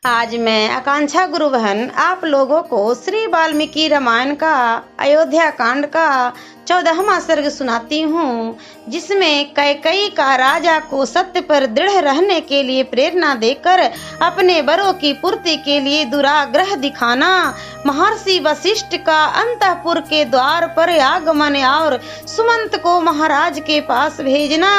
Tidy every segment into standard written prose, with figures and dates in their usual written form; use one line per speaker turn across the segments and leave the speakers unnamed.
आज मैं आकांक्षा गुरु बहन आप लोगों को श्री वाल्मीकि रामायण का अयोध्या कांड का 14वां सर्ग सुनाती हूँ, जिसमें कैकेयी का राजा को सत्य पर दृढ़ रहने के लिए प्रेरणा देकर अपने वरों की पूर्ति के लिए दुराग्रह दिखाना, महर्षि वशिष्ठ का अंतःपुर के द्वार पर आगमन और सुमंत को महाराज के पास भेजना,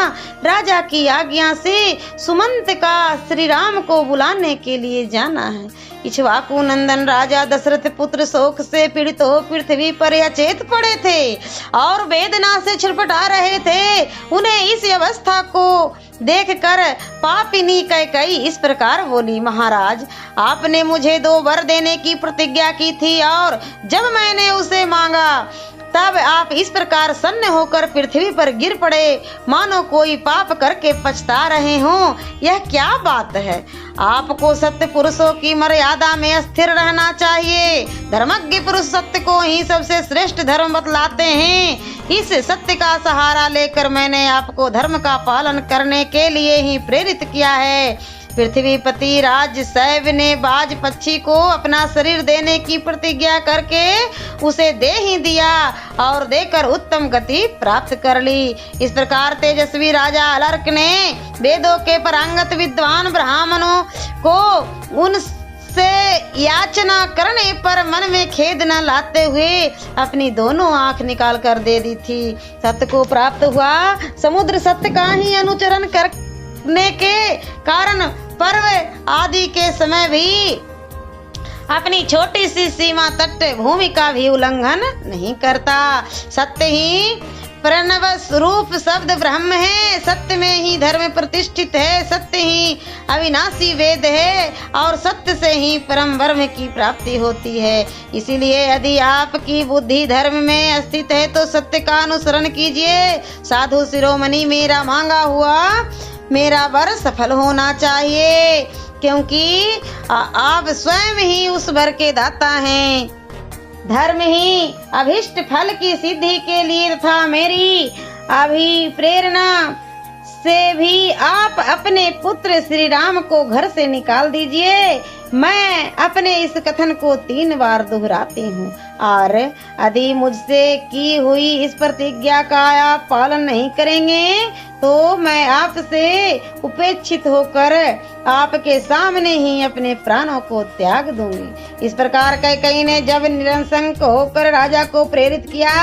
राजा की आज्ञा से सुमंत का श्री राम को बुलाने के लिए जाना है। इक्ष्वाकु नंदन राजा दशरथ पुत्र शोक से पीड़ित हो पृथ्वी पर अचेत पड़े थे और वेदना से छटपटा रहे थे। उन्हें इस अवस्था को देखकर पापिनी कैकेयी इस प्रकार बोली, महाराज, आपने मुझे 2 वर देने की प्रतिज्ञा की थी और जब मैंने उसे मांगा तब आप इस प्रकार सन्न होकर पृथ्वी पर गिर पड़े, मानो कोई पाप करके पछता रहे हों। यह क्या बात है? आपको सत्य पुरुषों की मर्यादा में स्थिर रहना चाहिए। धर्मज्ञ पुरुष सत्य को ही सबसे श्रेष्ठ धर्म बतलाते हैं। इस सत्य का सहारा लेकर मैंने आपको धर्म का पालन करने के लिए ही प्रेरित किया है। पृथ्वीपति राज शैव ने बाज पक्षी को अपना शरीर देने की प्रतिज्ञा करके उसे दे ही दिया और देकर उत्तम गति प्राप्त कर ली। इस प्रकार तेजस्वी राजा अलर्क ने वेदों के पारंगत विद्वान ब्राह्मणों को उनसे याचना करने पर मन में खेद न लाते हुए अपनी दोनों आंख निकाल कर दे दी थी। सत्य को प्राप्त हुआ समुद्र सत्य का ही अनुचरण करने के कारण पर्व आदि के समय भी अपनी छोटी सी सीमा तट भूमि का भी उल्लंघन नहीं करता। सत्य ही प्रणव स्वरूप शब्द ब्रह्म है। सत्य में ही धर्म प्रतिष्ठित है। सत्य ही अविनाशी वेद है और सत्य से ही परम ब्रह्म की प्राप्ति होती है। इसीलिए यदि आपकी बुद्धि धर्म में स्थित है तो सत्य का अनुसरण कीजिए। साधु शिरोमणि, मेरा मांगा हुआ मेरा वर सफल होना चाहिए, क्योंकि आप स्वयं ही उस वर के दाता हैं। धर्म ही अभिष्ट फल की सिद्धि के लिए तथा मेरी अभिप्रेरणा से भी आप अपने पुत्र श्री राम को घर से निकाल दीजिए। मैं अपने इस कथन को 3 बार दोहराती हूँ और यदि मुझसे की हुई इस प्रतिज्ञा का आप पालन नहीं करेंगे तो मैं आपसे उपेक्षित होकर आपके सामने ही अपने प्राणों को त्याग दूंगी। इस प्रकार कैकेयी ने जब निरंशंक होकर राजा को प्रेरित किया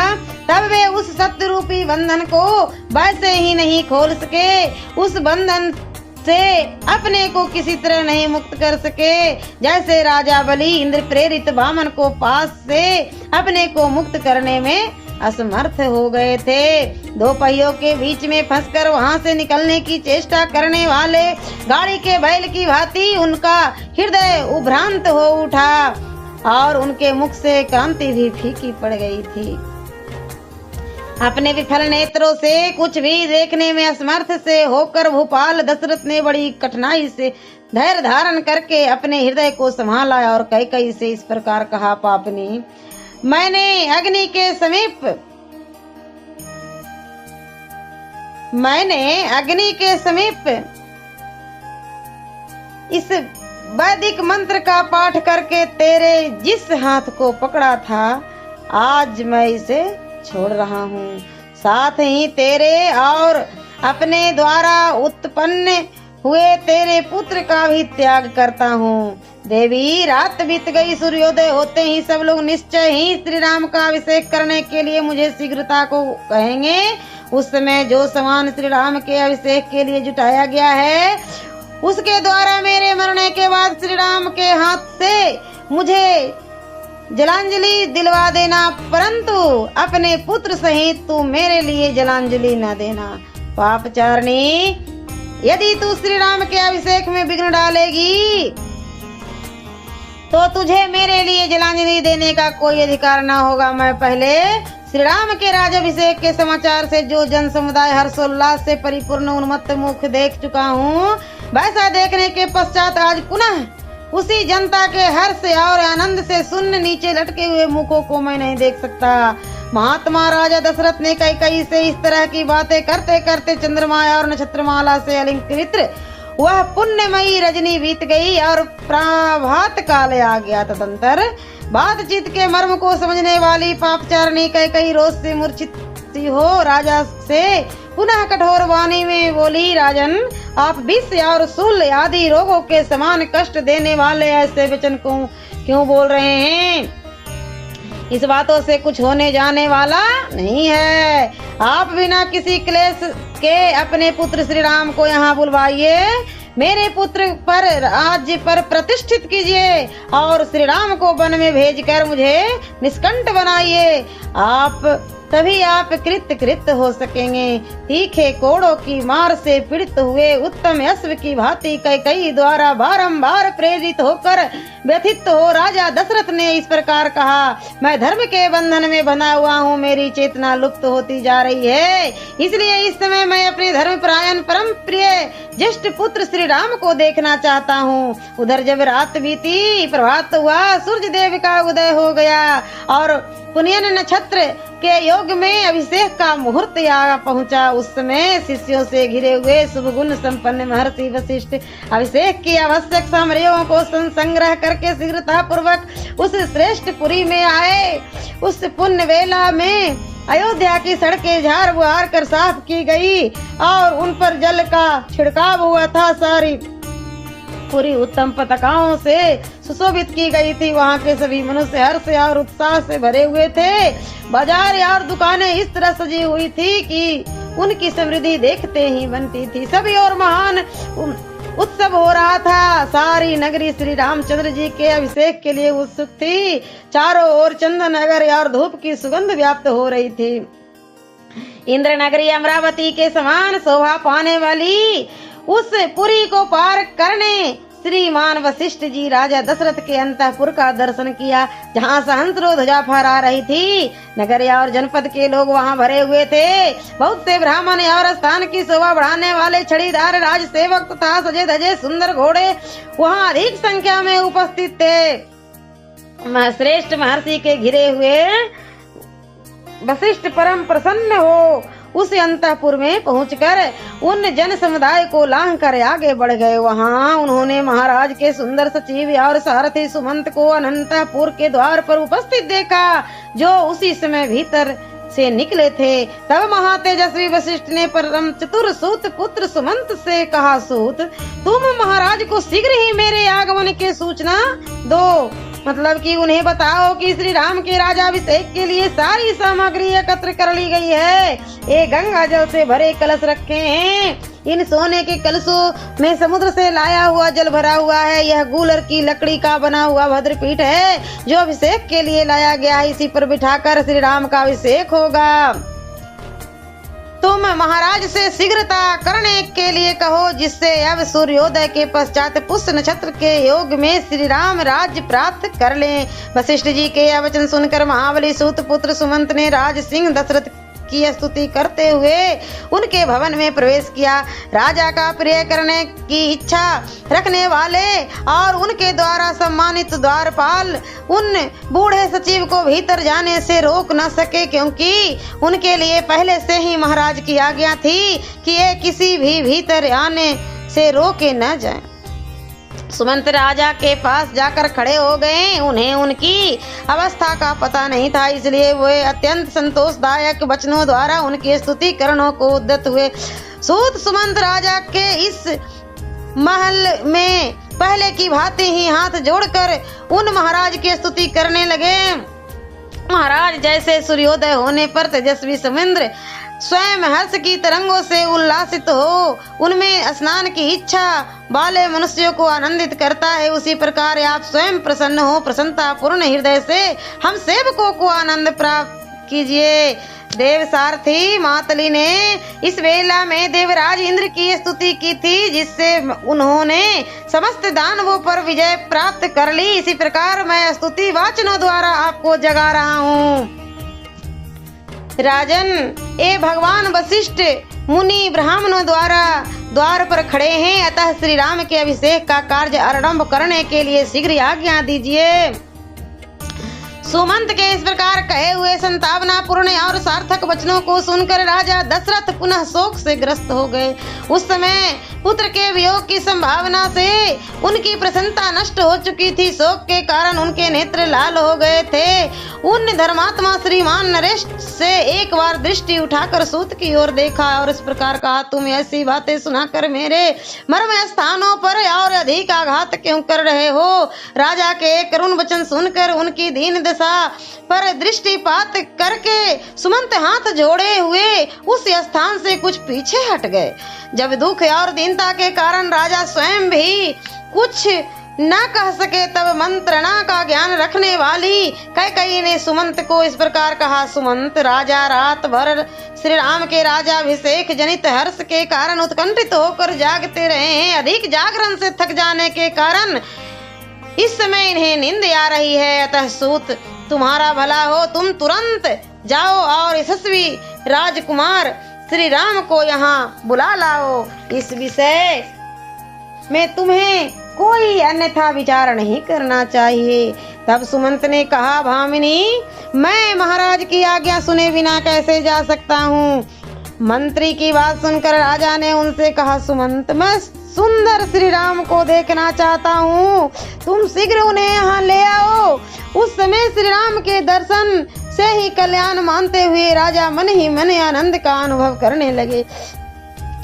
तब वे उस सत्य रूपी बंधन को वैसे ही नहीं खोल सके। उस बंधन से अपने को किसी तरह नहीं मुक्त कर सके जैसे राजा बलि इंद्र प्रेरित वामन को पास से अपने को मुक्त करने में असमर्थ हो गए थे। 2 पहियों के बीच में फंसकर वहां से निकलने की चेष्टा करने वाले गाड़ी के बैल की भांति उनका हृदय उभ्रांत हो उठा और उनके मुख से कांति भी फीकी पड़ गई थी। अपने विफल नेत्रों से कुछ भी देखने में असमर्थ से होकर भूपाल दशरथ ने बड़ी कठिनाई से धैर्य धारण करके अपने हृदय को संभाला और कैकेयी से इस प्रकार कहा, पापनी, मैंने अग्नि के समीप इस वैदिक मंत्र का पाठ करके तेरे जिस हाथ को पकड़ा था आज मैं इसे छोड़ रहा हूँ। साथ ही तेरे और अपने द्वारा उत्पन्न हुए तेरे पुत्र का भी त्याग करता हूँ। देवी, रात बीत गई, सूर्योदय होते ही सब लोग निश्चय ही श्री राम का अभिषेक करने के लिए मुझे शीघ्रता को कहेंगे। उस समय जो सामान श्री राम के अभिषेक के लिए जुटाया गया है उसके द्वारा मेरे मरने के बाद श्री राम के हाथ से मुझे जलांजलि दिलवा देना, परंतु अपने पुत्र सहित तू मेरे लिए जलांजलि न देना। पापचारिणी, यदि तू श्री राम के अभिषेक में विघ्न डालेगी तो तुझे मेरे लिए जलांजलि देने का कोई अधिकार न होगा। मैं पहले श्री राम के राज्याभिषेक के समाचार से जो जन समुदाय हर्षोल्लास से परिपूर्ण उन्मत्त मुख देख चुका हूँ, वैसा देखने के पश्चात आज पुनः उसी जनता के हर्ष और आनंद से शून्य नीचे लटके हुए मुखों को मैं नहीं देख सकता। महात्मा राजा दशरथ ने कैकेयी से इस तरह की बातें करते करते चंद्रमा और नक्षत्रमाला से अलंकृत वह पुण्यमयी रजनी बीत गई और प्रभात काल आ गया। तदंतर बातचीत के मर्म को समझने वाली पापचारिणी कैकेयी रोष से मूर्छित सी हो राजा से पुनः कठोर वाणी में बोली, राजन, आप विष और शूल आदि रोगों के समान कष्ट देने वाले ऐसे वचन को क्यों बोल रहे हैं? इस बातों से कुछ होने जाने वाला नहीं है। आप बिना किसी क्लेश के अपने पुत्र श्री राम को यहाँ बुलवाइए, मेरे पुत्र पर राज्य पर प्रतिष्ठित कीजिए और श्री राम को वन में भेजकर मुझे निष्कंठ बनाइए। तभी आप कृत हो सकेंगे। तीखे कोड़ों की मार से पीड़ित हुए उत्तम अश्व की भांति कैकेयी द्वारा बारंबार प्रेरित होकर व्यथित हो राजा दशरथ ने इस प्रकार कहा, मैं धर्म के बंधन में बंधा हुआ हूँ, मेरी चेतना लुप्त होती जा रही है, इसलिए इस समय मैं अपने धर्मपरायण परम प्रिय ज्येष्ठ पुत्र श्री राम को देखना चाहता हूँ। उधर जब रात बीती, प्रभात हुआ, सूर्य देव का उदय हो गया और पुण्यन नक्षत्र के योग में अभिषेक का मुहूर्त आ पहुंचा। उस समय शिष्यों से घिरे हुए शुभ गुण संपन्न महर्षि वशिष्ठ अभिषेक की आवश्यक सामग्रियों को संग्रह करके शीघ्रता पूर्वक उस श्रेष्ठ पुरी में आए। उस पुण्य वेला में अयोध्या की सड़कें झाड़ बुहार कर साफ की गई और उन पर जल का छिड़काव हुआ था। सारी पूरी उत्तम पताकाओं से सुशोभित की गई थी। वहाँ के सभी मनुष्य हर्ष और उत्साह से भरे हुए थे। बाजार और दुकानें इस तरह सजी हुई थी कि उनकी समृद्धि देखते ही बनती थी। सभी और महान उत्सव हो रहा था। सारी नगरी श्री रामचंद्र जी के अभिषेक के लिए उत्सुक थी। चारों ओर चंदन नगर और धूप की सुगंध व्याप्त हो रही थी। इंद्र नगरी अमरावती के समान शोभा पाने वाली उस पुरी को पार करने श्रीमान वशिष्ठ जी राजा दशरथ के अंतःपुर का दर्शन किया, जहाँ सहस्रों ध्वजा फहरा रही थी। नगर और जनपद के लोग वहाँ भरे हुए थे। बहुत से ब्राह्मण और स्थान की शोभा बढ़ाने वाले छड़ीदार राज सेवक तथा सजे धजे सुंदर घोड़े वहाँ अधिक संख्या में उपस्थित थे। श्रेष्ठ महर्षि के घिरे हुए वशिष्ठ परम प्रसन्न हो उस अंतःपुर में पहुंचकर उन जन समुदाय को लांघ कर आगे बढ़ गए। वहां उन्होंने महाराज के सुंदर सचिव और सारथी सुमंत को अंतःपुर के द्वार पर उपस्थित देखा, जो उसी समय भीतर से निकले थे। तब महातेजस्वी वशिष्ठ ने परम चतुर सूत पुत्र सुमंत से कहा, सूत, तुम महाराज को शीघ्र ही मेरे आगमन की सूचना दो। मतलब कि उन्हें बताओ कि श्री राम के राजाभिषेक के लिए सारी सामग्री एकत्र कर ली गई है। ये गंगा जल से भरे कलश रखे हैं। इन सोने के कलशों में समुद्र से लाया हुआ जल भरा हुआ है। यह गूलर की लकड़ी का बना हुआ भद्रपीठ है, जो अभिषेक के लिए लाया गया है। इसी पर बिठाकर श्री राम का अभिषेक होगा। तुम महाराज से शीघ्रता करने के लिए कहो, जिससे अब सूर्योदय के पश्चात पुष्य नक्षत्र के योग में श्री राम राज्य प्राप्त कर लें। वशिष्ठ जी के यह वचन सुनकर महाबली सूत पुत्र सुमंत ने राज सिंह दशरथ की स्तुति करते हुए उनके भवन में प्रवेश किया। राजा का प्रिय करने की इच्छा रखने वाले और उनके द्वारा सम्मानित द्वारपाल उन बूढ़े सचिव को भीतर जाने से रोक न सके, क्योंकि उनके लिए पहले से ही महाराज की आज्ञा थी कि ये किसी भी भीतर आने से रोके न जाए। सुमंत राजा के पास जाकर खड़े हो गए। उन्हें उनकी अवस्था का पता नहीं था, इसलिए वे अत्यंत संतोषदायक वचनों द्वारा उनकी स्तुतिकरणों को उद्यत हुए। सूत सुमंत राजा के इस महल में पहले की भांति ही हाथ जोड़कर उन महाराज की स्तुति करने लगे। महाराज, जैसे सूर्योदय होने पर तेजस्वी समुद्र स्वयं हर्ष की तरंगों से उल्लासित हो उनमें स्नान की इच्छा वाले मनुष्यों को आनंदित करता है, उसी प्रकार आप स्वयं प्रसन्न हो प्रसन्नता पूर्ण हृदय से हम सेवकों को आनंद प्राप्त कीजिए। देव सारथी मातली ने इस वेला में देवराज इंद्र की स्तुति की थी, जिससे उन्होंने समस्त दानवों पर विजय प्राप्त कर ली। इसी प्रकार मैं स्तुति वाचनों द्वारा आपको जगा रहा हूँ। राजन, ए भगवान वशिष्ठ मुनि ब्राह्मणों द्वारा द्वार पर खड़े हैं, अतः श्री राम के अभिषेक का कार्य आरंभ करने के लिए शीघ्र आज्ञा दीजिए। सुमंत के इस प्रकार कहे हुए संतावनापूर्ण और सार्थक वचनों को सुनकर राजा दशरथ पुनः शोक से ग्रस्त हो गए। उस समय पुत्र के वियोग की संभावना से उनकी प्रसन्नता नष्ट हो चुकी थी। शोक के कारण उनके नेत्र लाल हो गए थे। उन धर्मात्मा श्रीमान नरेश से एक बार दृष्टि उठाकर सूत की ओर देखा और इस प्रकार कहा, तुम ऐसी बातें सुनाकर मेरे मर्म स्थानों पर और अधिक आघात क्यों कर रहे हो? राजा के करुण वचन सुनकर उनकी दीन दशा पर दृष्टिपात करके सुमंत हाथ जोड़े हुए उस स्थान से कुछ पीछे हट गए। जब दुख और दीनता के कारण राजा स्वयं भी कुछ न कह सके, तब मंत्रणा का ज्ञान रखने वाली कैकेयी ने सुमंत को इस प्रकार कहा, सुमंत, राजा रात भर श्री राम के राज्याभिषेक जनित हर्ष के कारण उत्कंठित होकर जागते रहे हैं। अधिक जागरण से थक जाने के कारण इस समय इन्हें नींद आ रही है। अतः सूत, तुम्हारा भला हो, तुम तुरंत जाओ और यशस्वी राजकुमार श्री राम को यहाँ बुला लाओ। इस विषय में तुम्हें कोई अन्यथा विचार नहीं करना चाहिए। तब सुमंत ने कहा, भामिनी, मैं महाराज की आज्ञा सुने बिना कैसे जा सकता हूँ? मंत्री की बात सुनकर राजा ने उनसे कहा, सुमंत, मैं सुंदर श्री राम को देखना चाहता हूँ, तुम शीघ्र उन्हें यहाँ ले आओ। उस समय श्री राम के दर्शन से ही कल्याण मानते हुए राजा मन ही मन आनंद का अनुभव करने लगे।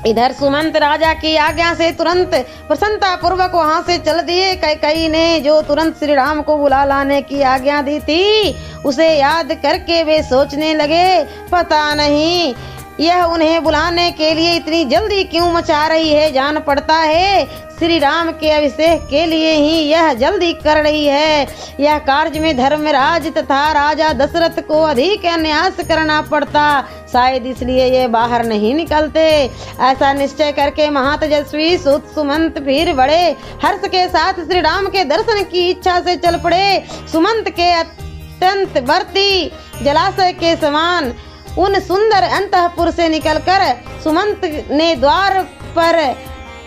इधर सुमंत राजा की आज्ञा से तुरंत प्रसन्नता पूर्वक वहां से चल दिए। कैकेयी ने जो तुरंत श्री राम को बुला लाने की आज्ञा दी थी, उसे याद करके वे सोचने लगे, पता नहीं यह उन्हें बुलाने के लिए इतनी जल्दी क्यों मचा रही है। जान पड़ता है श्री राम के अभिषेक के लिए ही यह जल्दी कर रही है। यह कार्य में धर्मराज तथा राजा दशरथ को अधिक अन्यास करना पड़ता, शायद इसलिए ये बाहर नहीं निकलते। ऐसा निश्चय करके महातेजस्वी सूत सुमंत फिर बड़े हर्ष के साथ श्री राम के दर्शन की इच्छा से चल पड़े। सुमंत के अत्यंत वर्ती जलाशय के समान उन सुंदर अंतःपुर से निकलकर सुमंत ने द्वार पर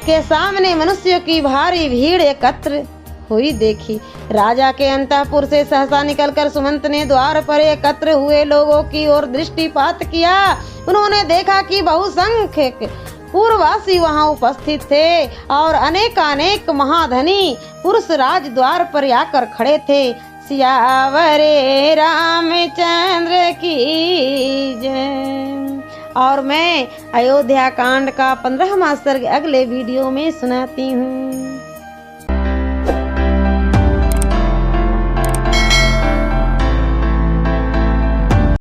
के सामने मनुष्यों की भारी भीड़ एकत्र हुई देखी। राजा के अंतःपुर से सहसा निकलकर सुमंत ने द्वार पर एकत्र हुए लोगों की ओर दृष्टिपात किया। उन्होंने देखा कि बहुसंख्यक पूर्ववासी वहां उपस्थित थे और अनेकानेक महाधनी पुरुष राज द्वार पर आकर खड़े थे। सियावरे रामचंद्र की जय। और मैं अयोध्या कांड का 15वां सर्ग अगले वीडियो में सुनाती हूँ।